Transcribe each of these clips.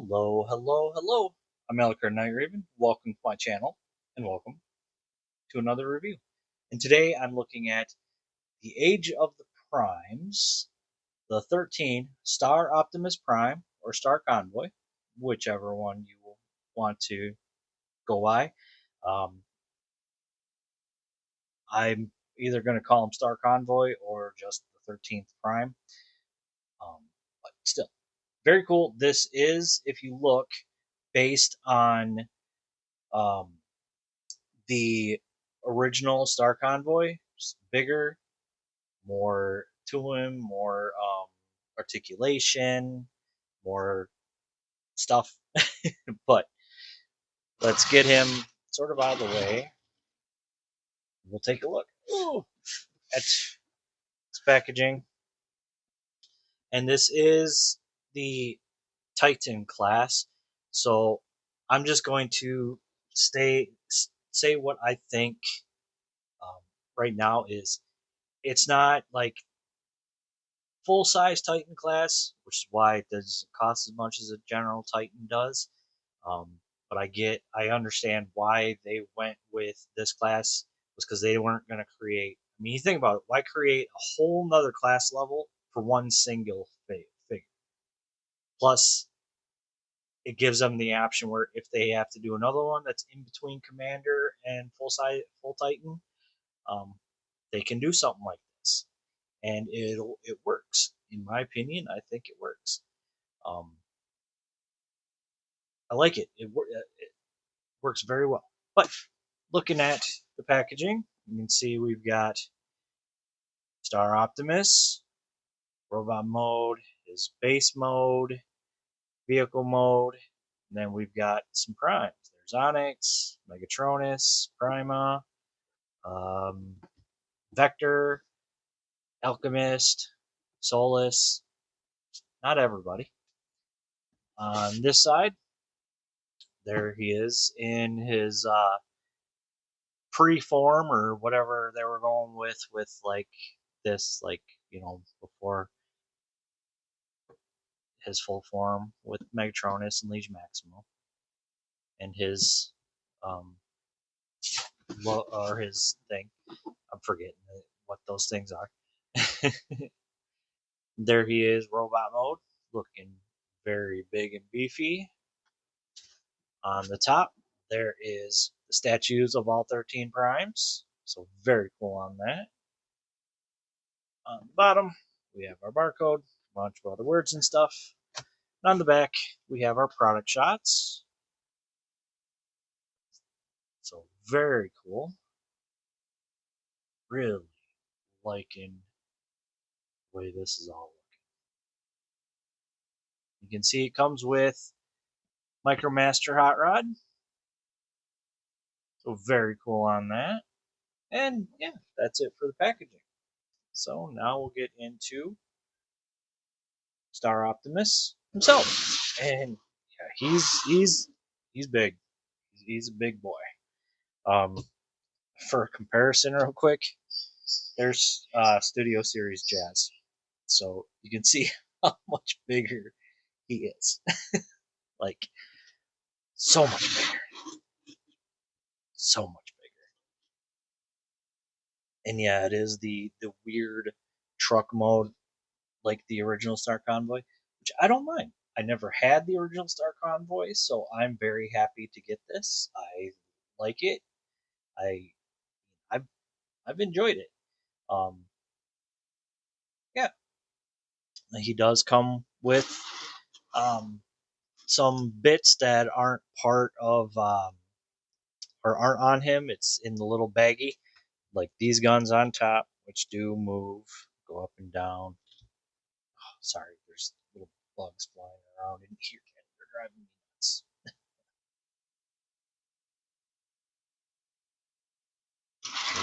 Hello, hello, hello. I'm Elker Night Raven. Welcome to my channel, and welcome to another review. And today I'm looking at the Age of the Primes, the 13 Star Optimus Prime or Star Convoy, whichever one you will want to go by. Um, I'm either going to call him Star Convoy or just the 13th Prime. But still, very cool. This is, if you look, based on um, the original Star Convoy, just bigger, more to him, more articulation, more stuff. But let's get him sort of out of the way. We'll take a look at its packaging. And this is the Titan class. So I'm just going to say what I think um, right now is it's not like full size Titan class, which is why it doesn't cost as much as a general Titan does. But I understand why they went with this class was because they weren't going to create. I mean, you think about it, why create a whole nother class level for one single figure? Plus, it gives them the option where if they have to do another one that's in between Commander and full Titan, um, they can do something like this, and it works. In my opinion, I think it works. Um, I like it. It works very well. But looking at the packaging, you can see we've got Star Optimus, robot mode, his base mode, vehicle mode, and then we've got some primes. There's Onyx, Megatronus, Prima, um, Vector, Alchemist, Solus. Not everybody. On this side, there he is in his pre-form or whatever they were going with like this, like, before his full form with Megatronus and Legion Maximo and his um or his thing. I'm forgetting what those things are. There he is, robot mode, looking very big and beefy. On the top, there is the statues of all 13 primes, so very cool on that. On the bottom, we have our barcode, a bunch of other words and stuff. And on the back, we have our product shots. So very cool. Really liking the way this is all looking. You can see it comes with Micromaster Hot Rod. So very cool on that. And yeah, that's it for the packaging. So now we'll get into Star Optimus himself. And yeah, he's big. He's a big boy. Um, for comparison, real quick, there's Studio Series Jazz. So you can see how much bigger he is. Like, so much bigger. So much bigger. And yeah, it is the weird truck mode like the original Star Convoy, which I don't mind. I never had the original Star Convoy, so I'm very happy to get this. I like it. I I've I've enjoyed it. Um, yeah, he does come with um, some bits that aren't part of or aren't on him. It's in the little baggie, like these guns on top, which do move, go up and down. Oh, sorry, there's little bugs flying around in here. They're driving me nuts.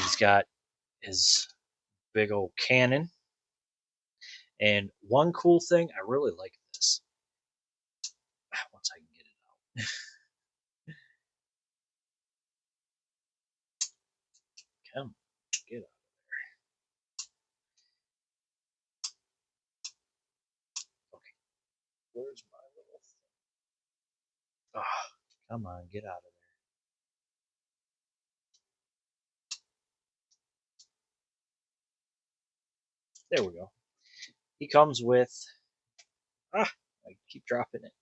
He's got his big old cannon. And one cool thing, I really like this. Once I can get it out. Come, get out. Okay, where's my little thing? Oh, come on, get out of there. There we go. He comes with. Ah, I keep dropping it.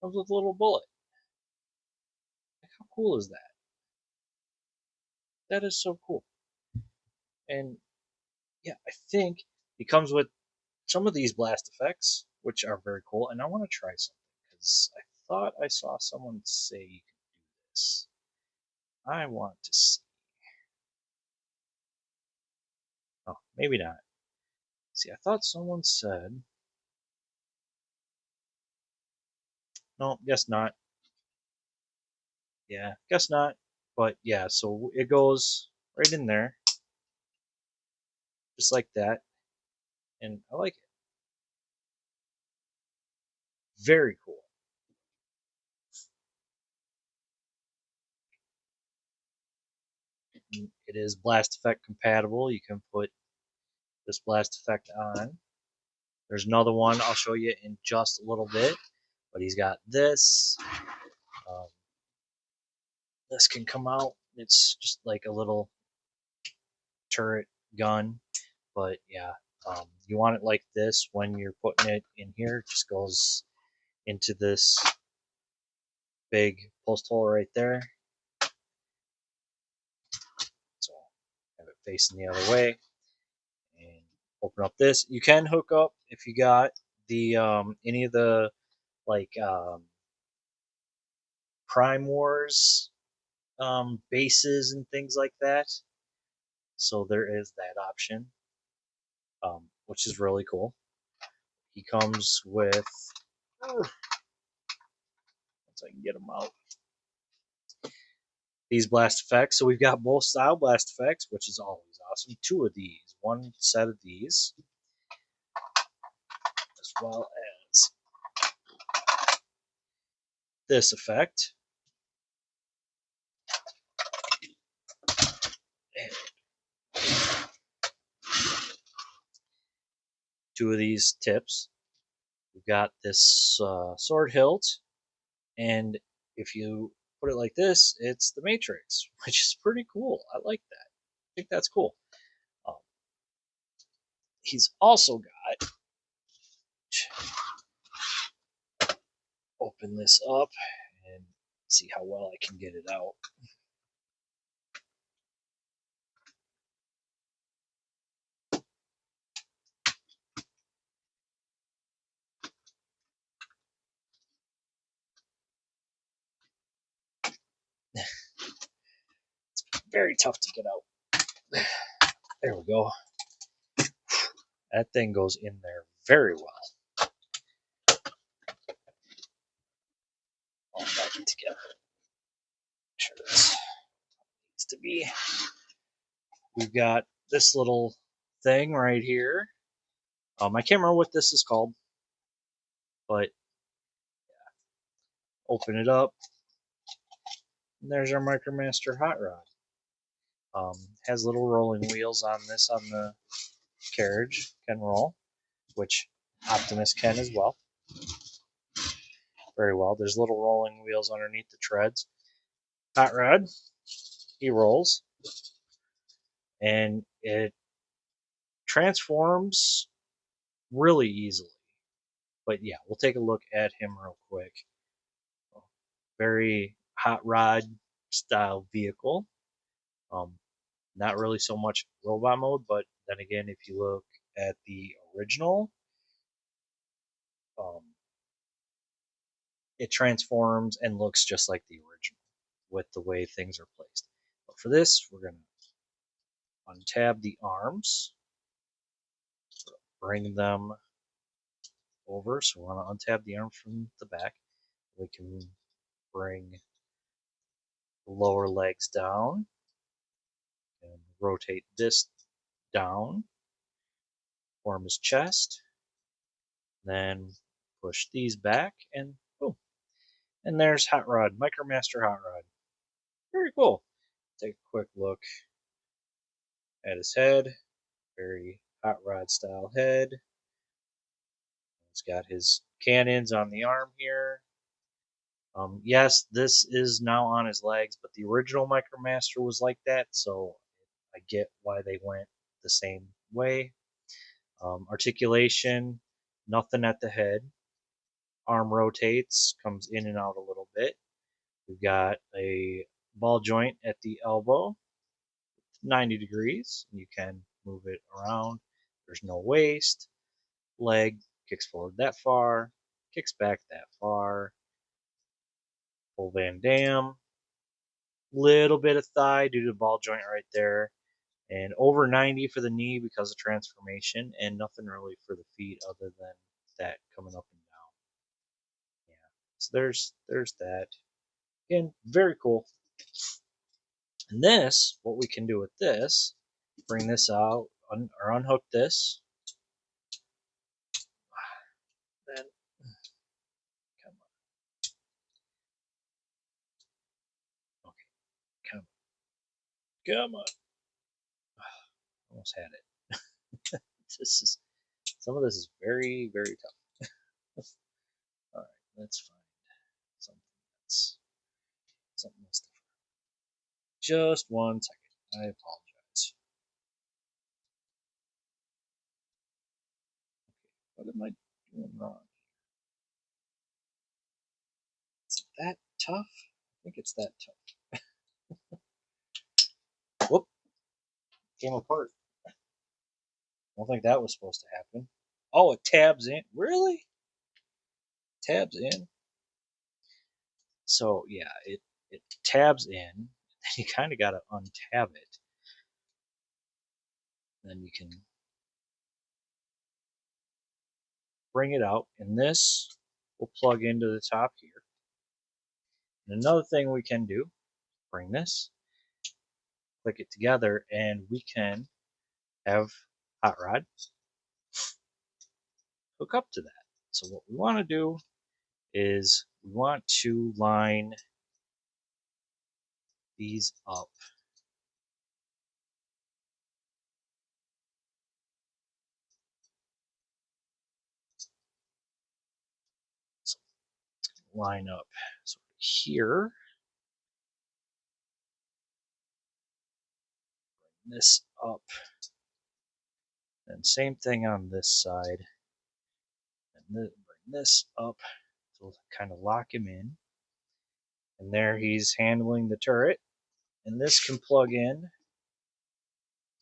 Comes with a little bullet. How cool is that? That is so cool. And yeah, I think he comes with some of these blast effects, which are very cool. And I want to try something because I thought I saw someone say you could do this. I want to see. Oh, maybe not. See, I thought someone said. No, guess not. Yeah, guess not. But yeah, so it goes right in there, just like that. And I like it. Very cool. It is blast effect compatible. You can put this blast effect on. There's another one I'll show you in just a little bit, but he's got this. Um, this can come out. It's just like a little turret gun, but yeah, you want it like this when you're putting it in here. It just goes into this big post hole right there. So have it facing the other way and open up this. You can hook up if you got the any of the like Prime Wars bases and things like that. So there is that option, which is really cool. He comes with, once I can get them out, these blast effects. So we've got both style blast effects, which is always awesome. Two of these, one set of these, as well as this effect. And two of these tips. We've got this sword hilt, and if you put it like this, it's the Matrix, which is pretty cool. I like that. I think that's cool. Um, he's also got, open this up and see how well I can get it out. Very tough to get out. There we go. That thing goes in there very well. All back together. Make sure this needs to be. We've got this little thing right here. I can't remember what this is called, but open it up. And there's our Micromaster Hot Rod. Has little rolling wheels on this on the carriage, can roll, which Optimus can as well. Very well. There's little rolling wheels underneath the treads. Hot Rod, he rolls, and it transforms really easily. But yeah, we'll take a look at him real quick. Very hot rod style vehicle. Um, not really so much robot mode, but then again, if you look at the original, um, it transforms and looks just like the original with the way things are placed. But for this, we're going to untab the arms, bring them over. So we want to untab the arms from the back. We can bring the lower legs down and rotate this down, form his chest, then push these back, and boom. And there's Hot Rod, Micromaster Hot Rod. Very cool. Take a quick look at his head. Very Hot Rod style head. He's got his cannons on the arm here. Yes, this is now on his legs, but the original Micromaster was like that, so I get why they went the same way. Articulation, nothing at the head. Arm rotates, comes in and out a little bit. We've got a ball joint at the elbow, 90 degrees. You can move it around. There's no waist. Leg kicks forward that far, kicks back that far. Full Van Dam. Little bit of thigh due to the ball joint right there. And over 90 for the knee because of transformation, and nothing really for the feet other than that coming up and down. Yeah. So there's that. Again, very cool. And this, what we can do with this, bring this out or unhook this. Then come on. Okay, come on. Almost had it. This is some of this is very, very tough. Alright, let's find something that's something else different. Just 1 second. I apologize. What am I doing wrong? Is it that tough? I think it's that tough. Whoop! Came apart. I don't think that was supposed to happen. Oh, it tabs in. Really? Tabs in? So yeah, it tabs in. And you kind of got to untab it. Then you can bring it out, and this will plug into the top here. And another thing we can do, bring this, click it together, and we can have Hot Rod hook up to that. So what we want to do is we want to line these up. So line up so here. Bring this up. And same thing on this side. And bring this up. So we'll kind of lock him in. And there he's handling the turret. And this can plug in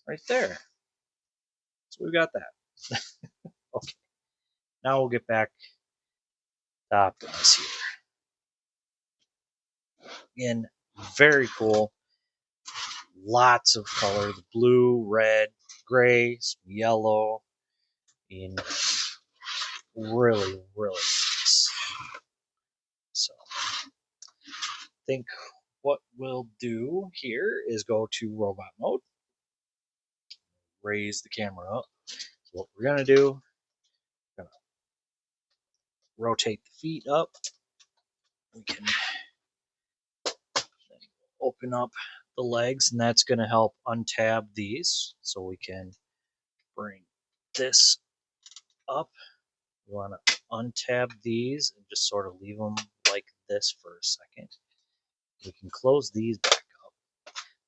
right there. So we've got that. Okay. Now we'll get back to Optimus here. Again, very cool. Lots of color. The blue, red, gray, some yellow. In really, really nice. So I think what we'll do here is go to robot mode. Raise the camera up. So what we're gonna do, we're gonna rotate the feet up. We can open up the legs, and that's gonna help untab these. So we can bring this up. We want to untab these and just sort of leave them like this for a second. We can close these back up,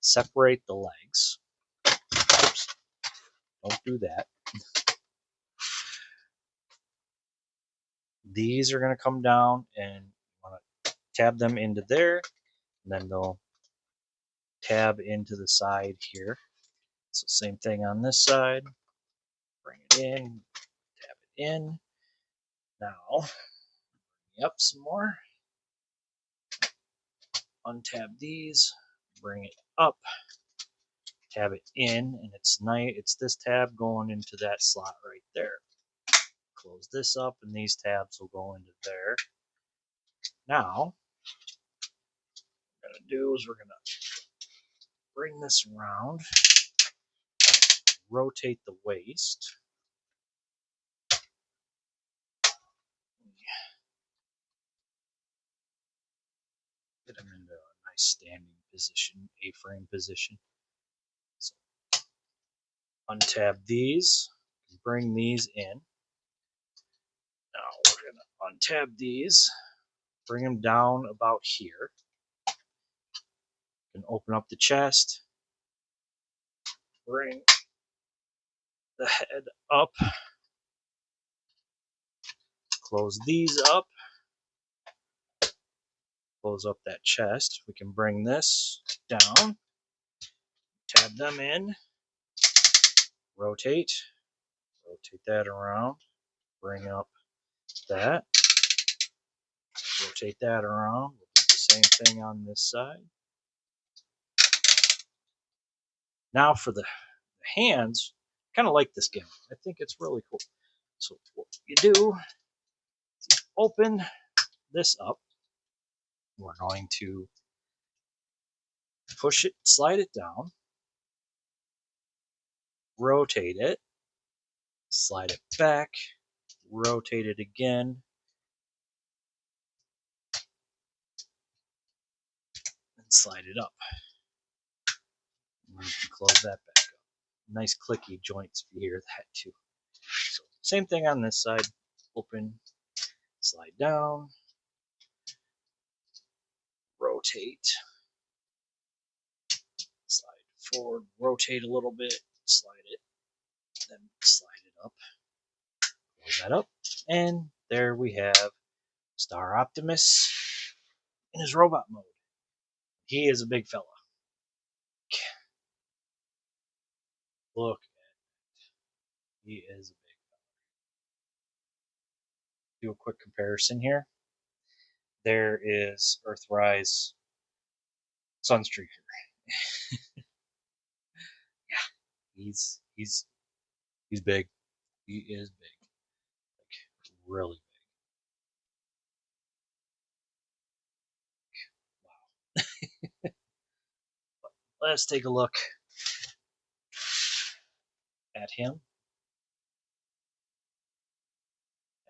separate the legs. Oops, don't do that. These are going to come down, and you want to tab them into there, and then they'll tab into the side here. So same thing on this side. Bring it in, tab it in. Now, yep, some more. Untab these, bring it up, tab it in, and it's nice. It's this tab going into that slot right there. Close this up, and these tabs will go into there. Now, what we're gonna do is we're gonna bring this around, rotate the waist. Get them into a nice standing position, A-frame position. So, untab these, bring these in. Now we're gonna untab these, bring him down about here. And open up the chest, bring the head up, close these up, close up that chest. We can bring this down, tab them in, rotate that around, bring up that, rotate that around. We'll do the same thing on this side. Now for the hands, I kind of like this gimmick. I think it's really cool. So what you do is you open this up. We're going to push it, slide it down, rotate it, slide it back, rotate it again, and slide it up. And you can close that back up. Nice clicky joints if you hear that too. So same thing on this side. Open, slide down, rotate, slide forward, rotate a little bit, slide it, then slide it up, close that up, and there we have Star Optimus in his robot mode. He is a big fella. Look at that. He is a big fella. Do a quick comparison here. There is Earthrise Sunstreaker. Yeah, he's big. He is big, like really big. Wow. Let's take a look at him,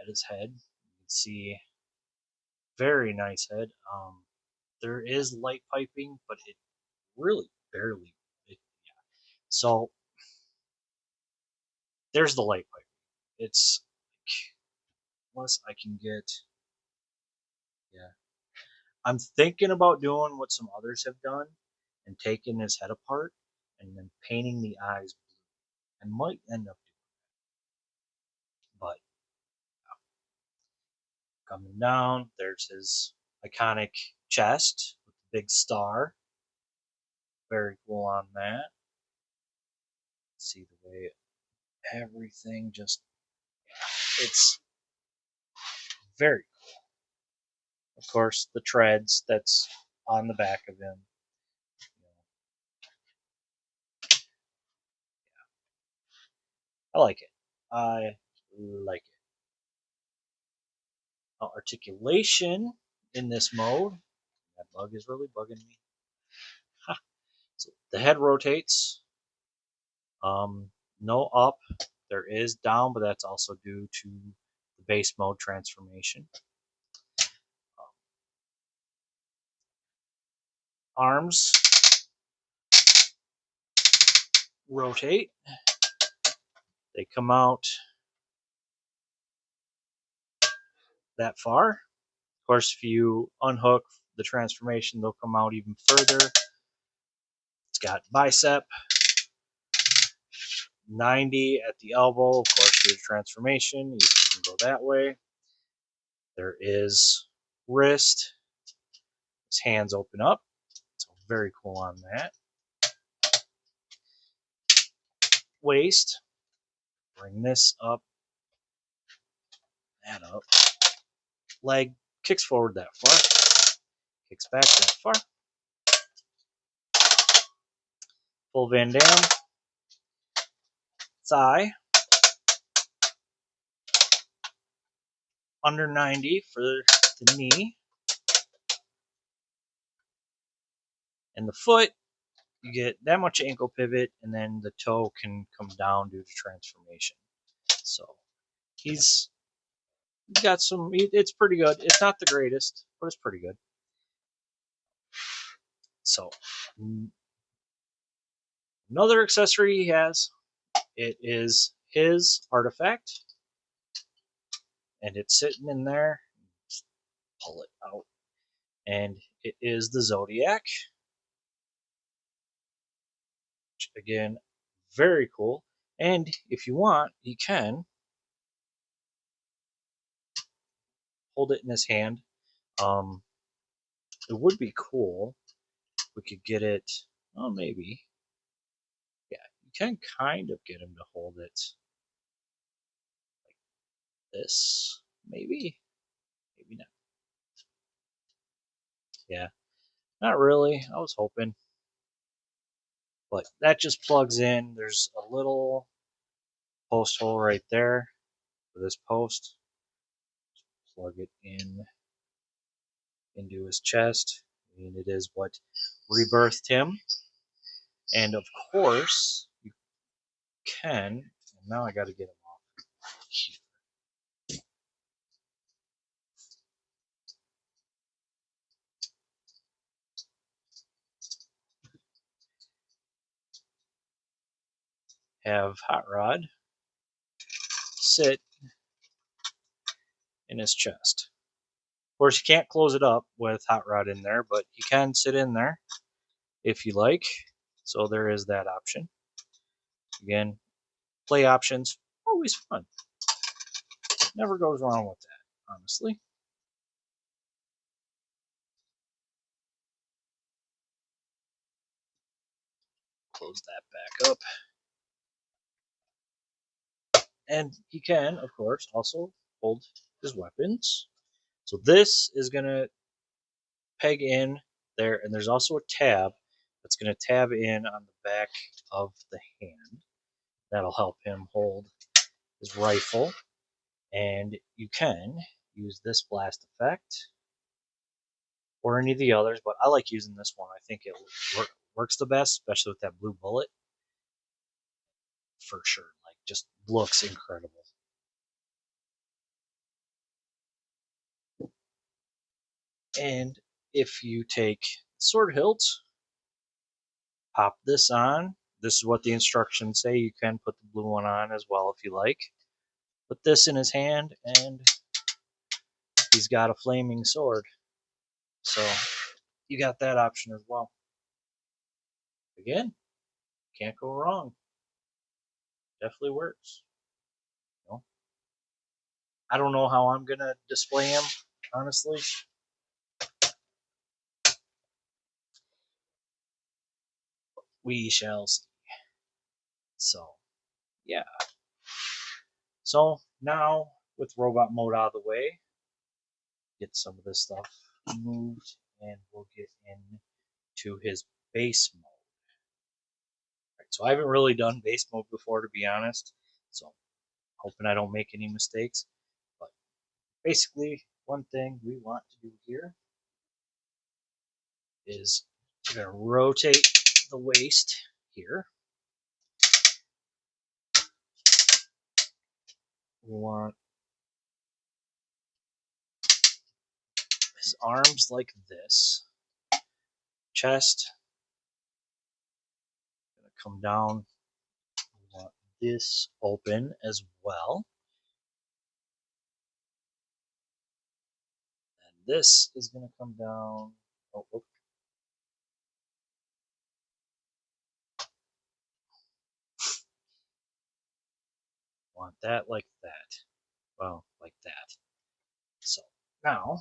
at his head. You can see very nice head. There is light piping, but it really barely. Yeah. So there's the light piping. It's unless I can get. Yeah, I'm thinking about doing what some others have done and taking his head apart and then painting the eyes blue. I might end up doing that. But coming down, there's his iconic chest with the big star. Very cool on that. See the way everything just, it's very cool. Of course, the treads that's on the back of him. I like it. I like it. Articulation in this mode. That bug is really bugging me. Ha. So the head rotates. No up. There is down, but that's also due to the base mode transformation. Arms rotate. They come out that far. Of course, if you unhook the transformation, they'll come out even further. It's got bicep, 90 at the elbow. Of course, your transformation, you can go that way. There is wrist. His hands open up. So very cool on that. Waist. Bring this up. That up. Leg kicks forward that far. Kicks back that far. Full Van Damme. Thigh. Under 90 for the knee. And the foot, you get that much ankle pivot, and then the toe can come down due to transformation. So he's got some, it's pretty good. It's not the greatest, but it's pretty good. So another accessory he has, it is his artifact, and it's sitting in there. pull it out. And it is the Zodiac. Which, again, very cool. And if you want, you can hold it in his hand. It would be cool if we could get it. Oh, maybe. Yeah, you can kind of get him to hold it like this. Maybe. Maybe not. Yeah, not really. I was hoping. But that just plugs in. There's a little post hole right there for this post. Plug it in into his chest. And it is what rebirthed him. And of course, you can. And now I got to get him off. Have Hot Rod sit in his chest. Of course, you can't close it up with Hot Rod in there, but you can sit in there if you like. So there is that option. Again, play options, always fun. Never goes wrong with that, honestly. Close that back up. And he can, of course, also hold his weapons. So this is going to peg in there, and there's also a tab that's going to tab in on the back of the hand. That'll help him hold his rifle. And you can use this blast effect or any of the others, but I like using this one. I think it works the best, especially with that blue bullet. For sure. Like, just looks incredible. And if you take sword hilt, pop this on. This is what the instructions say. You can put the blue one on as well if you like. Put this in his hand, and he's got a flaming sword. So you got that option as well. Again, can't go wrong. Definitely works. You know? I don't know how I'm gonna display him, honestly. We shall see. So, yeah. So now with robot mode out of the way, get some of this stuff moved, and we'll get into his base mode. Right, so I haven't really done base mode before, to be honest. So hoping I don't make any mistakes. But basically, one thing we want to do here is we're going to rotate the waist here. We want his arms like this. Chest. Going to come down. We want this open as well. And this is going to come down. Oh. Want that like that. Well, like that. So now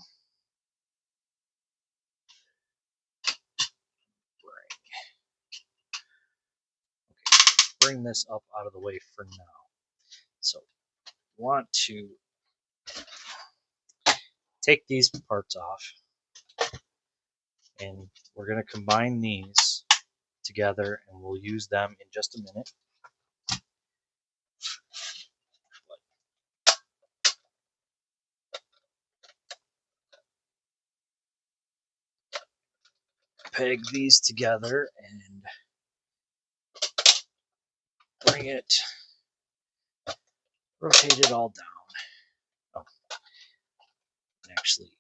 bring this up out of the way for now. So want to take these parts off, and we're going to combine these together, and we'll use them in just a minute. Peg these together and bring it, rotate it all down. Oh, and actually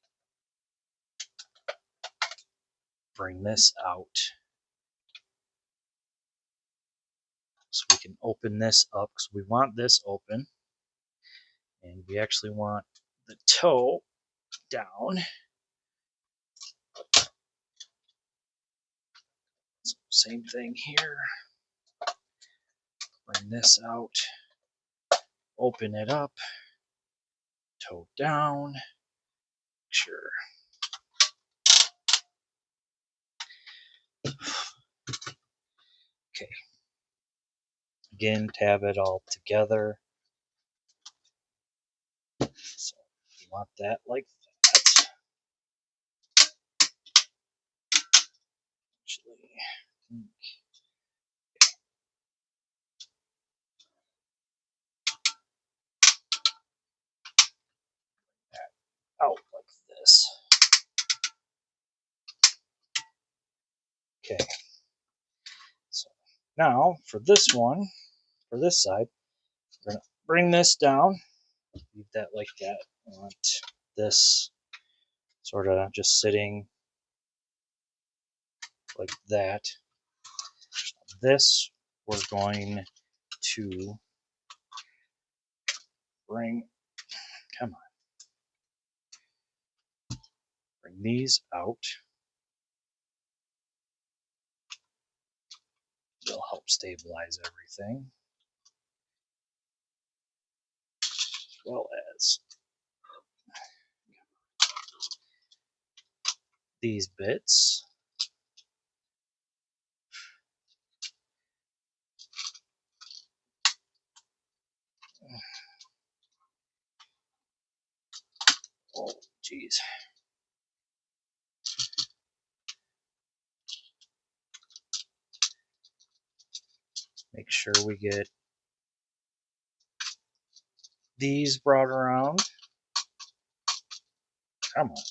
bring this out so we can open this up, because we want this open, and we actually want the toe down. So same thing here. Bring this out, open it up, toe down, sure. Okay. Again, tab it all together. So you want that like that. Actually, out like this. Okay. So now for this one, for this side, we're gonna bring this down. Leave that like that. I want this sort of just sitting like that. This we're going to bring, come on, bring these out. It'll help stabilize everything, as well as these bits. Oh, geez. Make sure we get these brought around. Come on.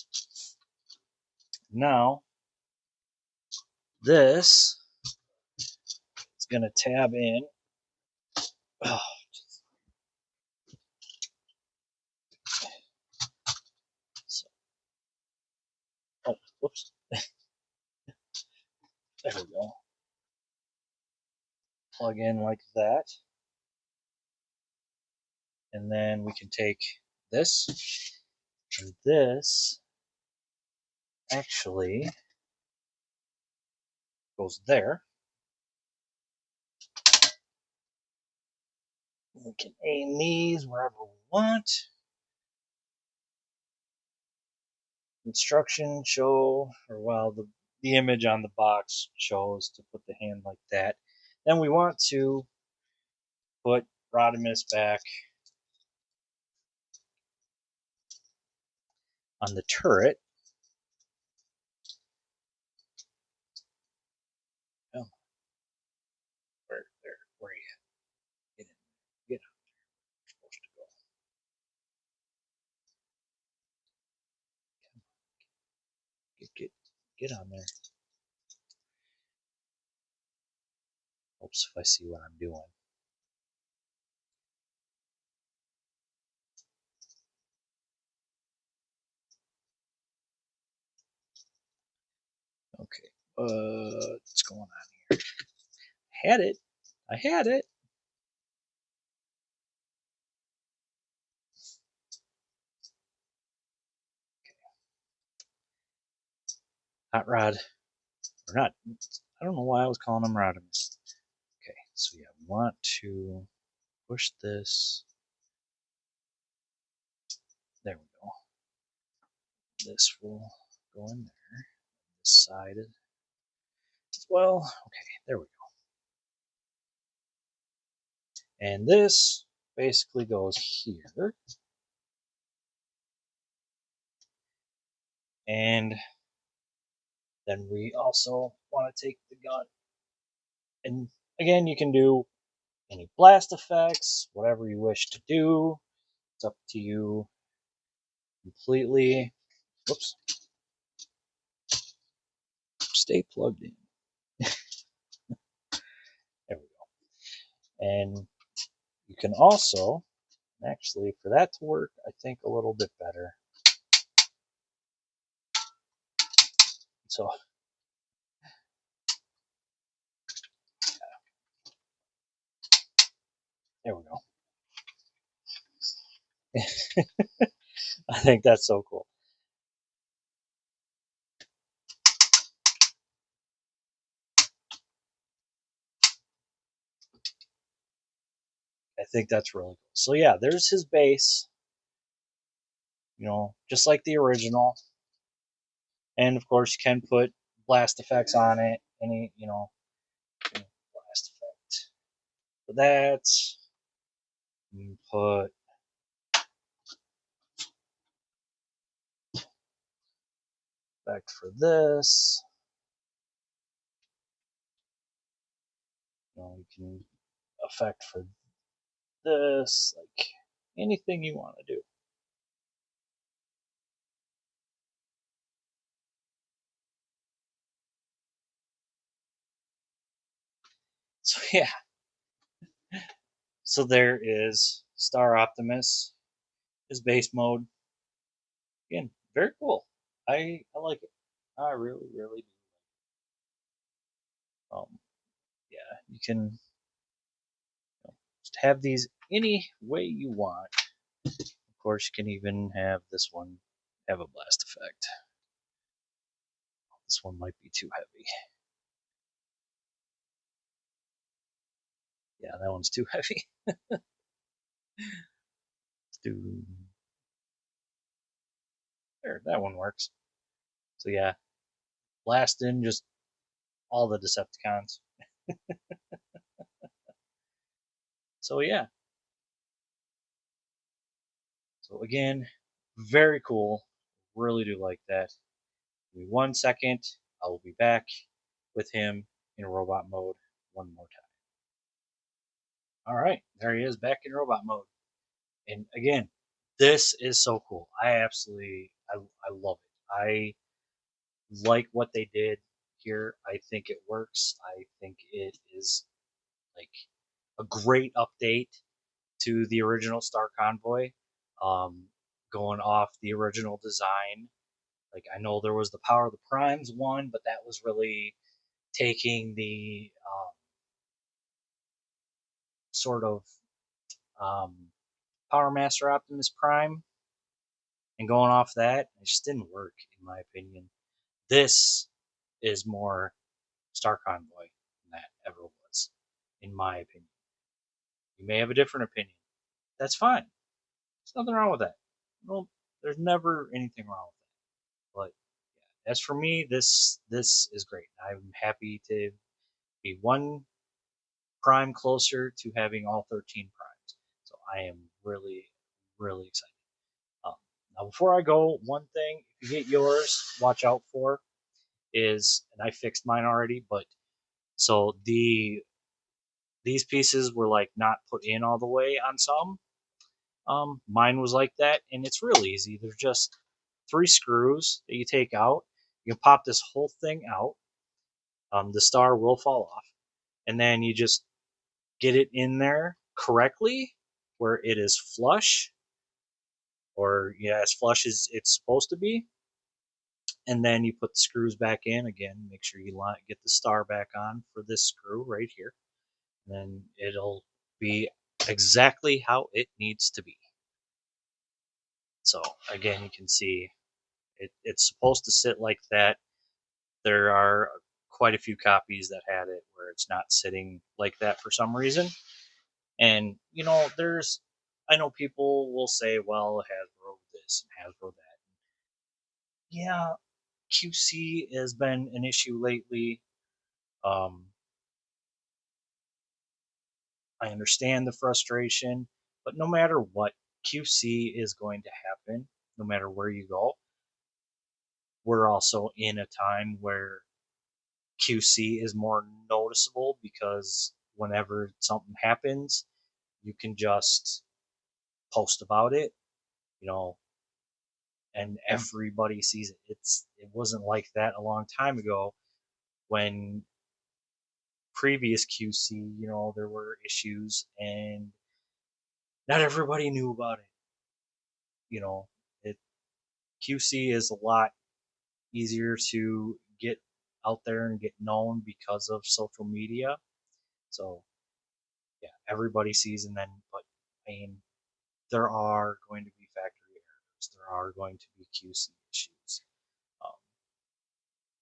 Now, this is going to tab in. Oh, so, oh, whoops. There we go. Plug in like that. And then we can take this, and this actually goes there. We can aim these wherever we want. Instructions show, or well, the image on the box shows to put the hand like that. Then we want to put Rodimus back on the turret. Oh, where are you at? Get in. Get out there. You're supposed to go. Get on there. Oops, if I see what I'm doing. Okay, what's going on here? Had it. I had it. Hot Rod, or not. I don't know why I was calling him Rodimus. Okay, so yeah, we want to push this. There we go. This will go in there. This side as well. Okay, there we go. And this basically goes here. And then we also want to take the gun. And again, you can do any blast effects, whatever you wish to do. It's up to you completely. Whoops. Stay plugged in. There we go. And you can also, actually, for that to work, I think a little bit better. So, there we go. I think that's so cool. I think that's really cool. So yeah, there's his base, just like the original. And of course, you can put blast effects on it. Any, blast effect. For that, you put effect for this. You can effect for this, like anything you want to do. So yeah, so there is Star Optimus, his base mode. Again, very cool. I like it. I really really do. Yeah, you can just have these any way you want. Of course, you can even have this one have a blast effect. This one might be too heavy. Yeah, that one's too heavy. Let's do there. That one works. So yeah, blast in just all the Decepticons. So yeah. So again, very cool. Really do like that. Give me 1 second. I will be back with him in robot mode one more time. All right, there he is back in robot mode. And again, this is so cool. I love it. I like what they did here. I think it works. I think it is like a great update to the original Star Convoy. Um, Going off the original design. Like I know there was the Power of the Primes one, but that was really taking the sort of um, Power Master Optimus Prime and going off that. It just didn't work, in my opinion. This is more Star Convoy than that ever was, in my opinion. You may have a different opinion. That's fine. There's nothing wrong with that. Well, there's never anything wrong with that. But yeah, as for me, this is great. I'm happy to be one prime closer to having all 13 primes. So I am really, really excited. Um, Now, before I go, one thing, if you get yours, watch out for is, and I fixed mine already, but so these pieces were like not put in all the way on some. Mine was like that, and it's real easy. There's just 3 screws that you take out. You can pop this whole thing out. The star will fall off, and then you just get it in there correctly where it is flush, or yeah, as flush as it's supposed to be. And then you put the screws back in again. Make sure you get the star back on for this screw right here. And then it'll be exactly how it needs to be. So again, you can see it's supposed to sit like that. There are quite a few copies that had it where it's not sitting like that for some reason. And I know people will say, well, Hasbro this and Hasbro that. Yeah, QC has been an issue lately. Um, I understand the frustration, but no matter what, QC is going to happen no matter where you go. We're also in a time where QC is more noticeable because whenever something happens, you can just post about it, you know, and everybody sees it. It wasn't like that a long time ago when previous QC, there were issues and not everybody knew about it. You know, it QC is a lot easier to get out there and get known because of social media. So yeah, everybody sees, and then but I mean, there are going to be factory errors. There are going to be QC issues. Um,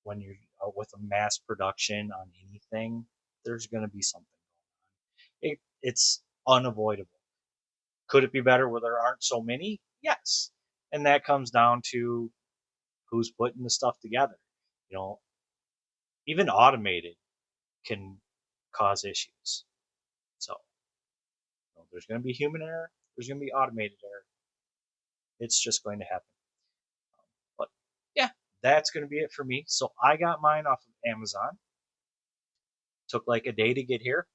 when you're with a mass production on anything, there's going to be something going on. It's unavoidable. Could it be better where there aren't so many? Yes. And that comes down to who's putting the stuff together. You know, even automated can cause issues. So there's going to be human error. There's going to be automated error. It's just going to happen. But yeah, that's going to be it for me. So I got mine off of Amazon. Took like a day to get here.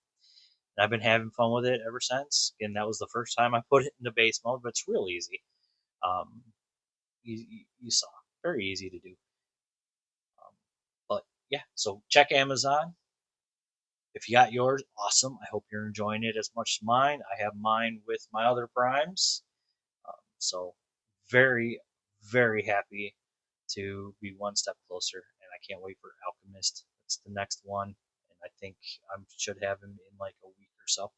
And I've been having fun with it ever since. And that was the first time I put it into base mode, but it's real easy. Um, you saw, very easy to do. But yeah, so check Amazon. If you got yours, awesome. I hope you're enjoying it as much as mine. I have mine with my other primes. So very, very happy to be one step closer, and I can't wait for Alchemist. That's the next one, and I think I should have him in like a week or so.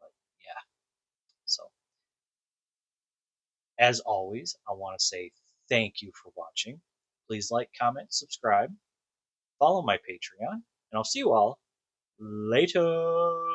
But yeah, so as always, I want to say thank you for watching. Please like, comment, subscribe, follow my Patreon, and I'll see you all later.